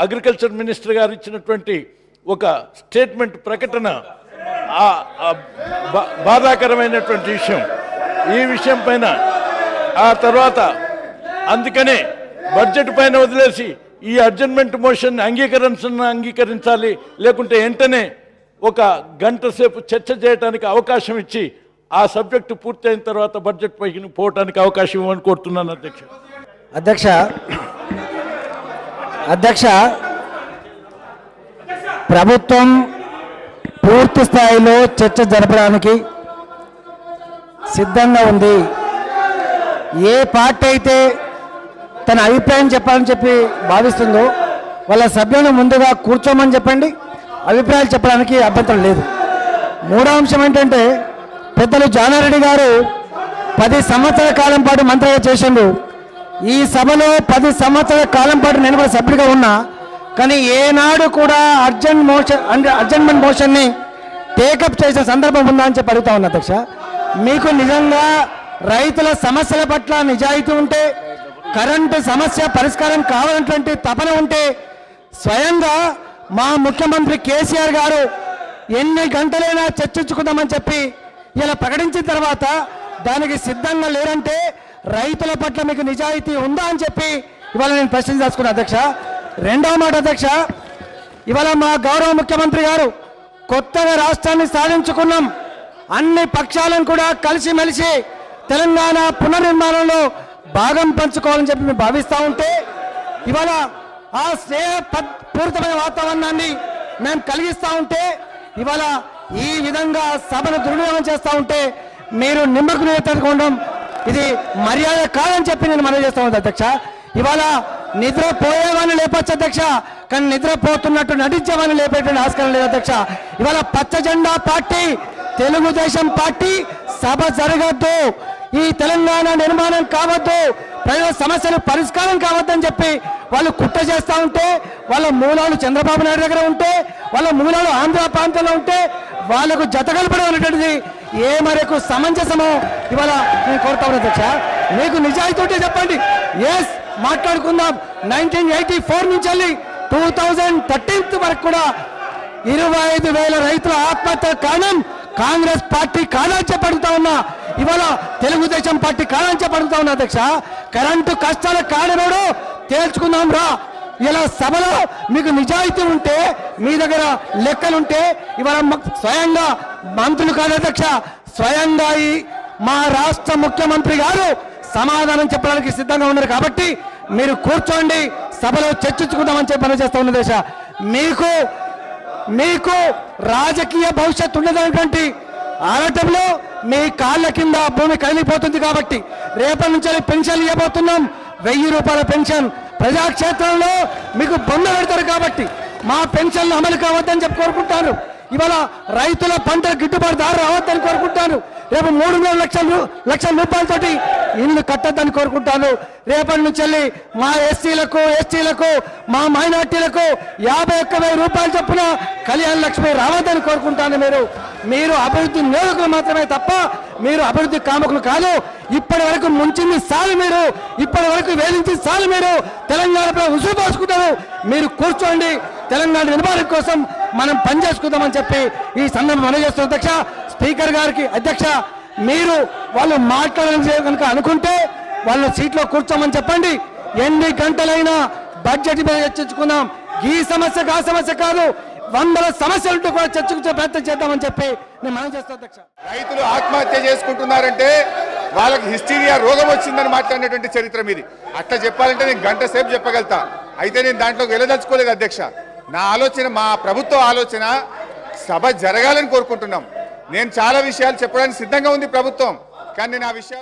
Agriculture minister గారు ఇచ్చినటువంటి ఒక స్టేట్మెంట్ ప్రకటన బాధాకరమైనటువంటి విషయం. ఈ విషయం పైన ఆ తర్వాత అందుకనే బడ్జెట్ పైన వదిలేసి ఈ అడ్జర్న్మెంట్ మోషన్ అంగీకరించాలి, లేకుంటే వెంటనే ఒక గంట సేపు చర్చ చేయడానికి అవకాశం ఇచ్చి ఆ సబ్జెక్టు పూర్తయిన తర్వాత బడ్జెట్ పైకి పోవడానికి అవకాశం ఇవ్వని కోరుతున్నాను అధ్యక్ష. ప్రభుత్వం పూర్తి స్థాయిలో చర్చ జరపడానికి సిద్ధంగా ఉంది. ఏ పార్టీ అయితే తన అభిప్రాయం చెప్పాలని చెప్పి భావిస్తుందో వాళ్ళ సభ్యులను ముందుగా కూర్చోమని చెప్పండి, అభిప్రాయాలు చెప్పడానికి అభ్యంతరం లేదు. మూడో అంశం ఏంటంటే, పెద్దలు జానారెడ్డి గారు 10 సంవత్సరాల కాలం పాటు మంత్రిగా చేసిండు. ఈ సభలో 10 సంవత్సరాల కాలం పాటు నేను కూడా సభ్యుడిగా ఉన్నా, కానీ ఏనాడు కూడా అడ్జర్న్మెంట్ మోషన్ని టేకప్ చేసిన సందర్భం ఉందా అని చెప్పి అడుగుతా ఉన్నా అధ్యక్ష. మీకు నిజంగా రైతుల సమస్యల పట్ల నిజాయితీ ఉంటే, కరెంటు సమస్య పరిష్కారం కావాలన్నటువంటి తపన ఉంటే, స్వయంగా మా ముఖ్యమంత్రి కేసీఆర్ గారు ఎన్ని గంటలైనా చర్చించుకుందామని చెప్పి ఇలా ప్రకటించిన తర్వాత దానికి సిద్ధంగా లేరంటే రైతుల పట్ల మీకు నిజాయితీ ఉందా అని చెప్పి ఇవాళ నేను ప్రశ్నించాల్సుకున్నా అధ్యక్ష. రెండవ మాట అధ్యక్ష, ఇవాళ మా గౌరవ ముఖ్యమంత్రి గారు కొత్తగా రాష్ట్రాన్ని సాధించుకున్నాం, అన్ని పక్షాలను కూడా కలిసిమెలిసి తెలంగాణ పునర్నిర్మాణంలో భాగం పంచుకోవాలని చెప్పి మేము భావిస్తూ ఉంటే, ఇవాళ ఆ స్నేహపూరితమైన వాతావరణాన్ని మేము కలిగిస్తూ ఉంటే, ఇవాళ ఈ విధంగా సభను దుర్వినియోగం చేస్తూ ఉంటే మీరు నిమ్మకు నీరెత్తకుండా ఇది మర్యాద కాదని చెప్పి నేను మనవి చేస్తా ఉంది అధ్యక్ష. ఇవాళ నిద్రపోయేవాడిని లేపచ్చు అధ్యక్ష, కానీ నిద్రపోతున్నట్టు నటించేవాడిని లేపేటువంటి ఆస్కారం లేదు అధ్యక్ష. ఇవాళ పచ్చ జెండా పార్టీ, తెలుగుదేశం పార్టీ సభ జరగద్దు, ఈ తెలంగాణ నిర్మాణం కావద్దు, ప్రజల సమస్యలు పరిష్కారం కావద్దని చెప్పి వాళ్ళు కుట్ర చేస్తూ ఉంటే, వాళ్ళ మూలాలు చంద్రబాబు నాయుడు దగ్గర ఉంటే, వాళ్ళ మూలాలు ఆంధ్ర ప్రాంతంలో ఉంటే వాళ్ళకు జతగలపడం అనేటువంటిది ఏ మేరకు సమంజసమో ఇవాళ నేను కోరుతా ఉన్నా అధ్యక్ష. మీకు నిజాయితీ ఉంటే చెప్పండి, ఎస్ మాట్లాడుకుందాం. 1984 నుంచి వెళ్ళి 2013 వరకు కూడా 25,000 రైతుల ఆత్మహత్య కారణం కాంగ్రెస్ పార్టీ కాదని చెప్పి అడుగుతా ఉన్నా, ఇవాళ తెలుగుదేశం పార్టీ కాదని చెప్పి అడుగుతా ఉన్నా అధ్యక్ష. కరెంటు కష్టాల కారణమేడో తేల్చుకుందాం రా. ఇలా సభలో మీకు నిజాయితీ ఉంటే, మీ దగ్గర లెక్కలుంటే, ఇవాళ స్వయంగా మంత్రులు కాదు అధ్యక్ష, స్వయంగా ఈ మా రాష్ట్ర ముఖ్యమంత్రి గారు సమాధానం చెప్పడానికి సిద్ధంగా ఉన్నారు. కాబట్టి మీరు కూర్చోండి, సభలో చర్చించుకుందామని చెప్పి పని చేస్తూ ఉన్న దేశ. మీకు రాజకీయ భవిష్యత్తు ఉండదనేటువంటి ఆరాటంలో మీ కాళ్ళ కింద భూమి కదిలిపోతుంది. కాబట్టి రేపటి నుంచి పెన్షన్ ఇవ్వబోతున్నాం, 1000 రూపాయల పెన్షన్. ప్రజాక్షేత్రంలో మీకు బొమ్మ పెడతారు కాబట్టి మా పెన్షన్లు అమలు కావద్దని చెప్పి కోరుకుంటాను. ఇవాళ రైతుల పంటల గిట్టుబాటు ధర రావద్దని కోరుకుంటాను. రేపు 3,00,000 రూపాయలతోటి ఇల్లు కట్టద్దని కోరుకుంటాను. రేపటి నుంచి వెళ్ళి మా ఎస్సీలకు, ఎస్టీలకు, మా మైనార్టీలకు 51,000 రూపాయలు చొప్పున కళ్యాణ లక్ష్మి రావద్దని కోరుకుంటాను. మీరు అభివృద్ధి నియోజకులు మాత్రమే తప్ప మీరు అభివృద్ధి కాముకులు కాదు. ఇప్పటి వరకు ముంచింది సాలు, మీరు ఇప్పటి వరకు వేధించింది సాలు, మీరు తెలంగాణపై ఉసురు పోసుకుంటారు. మీరు కూర్చోండి, తెలంగాణ నిర్మాణం కోసం మనం పనిచేసుకుందామని చెప్పి ఈ సందర్భం మనవి చేస్తున్న అధ్యక్ష. స్పీకర్ గారికి అధ్యక్ష, మీరు వాళ్ళు మాట్లాడాలని కనుక అనుకుంటే వాళ్ళ సీట్లో కూర్చోమని చెప్పండి. ఎన్ని గంటలైనా బడ్జెట్ మీద చర్చించుకుందాం. ఈ సమస్య ఆ సమస్య కాదు, 100 సమస్యలుంటూ కూడా చర్చించే ప్రయత్నం చేద్దామని చెప్పి నేను మనం చేస్తాను అధ్యక్ష. రైతులు ఆత్మహత్య చేసుకుంటున్నారంటే వాళ్ళకి హిస్టీరియా రోగం వచ్చిందని మాట్లాడినటువంటి చరిత్ర మీది. అట్లా చెప్పాలంటే నేను గంట సేపు చెప్పగలుగుతా. అయితే నేను దాంట్లోకి వెళ్ళదలుచుకోలేదు అధ్యక్ష. నా ఆలోచన, మా ప్రభుత్వ ఆలోచన సభ జరగాలని కోరుకుంటున్నాం. నేను చాలా విషయాలు చెప్పడానికి సిద్ధంగా ఉంది ప్రభుత్వం, కానీ నేను ఆ విషయాలు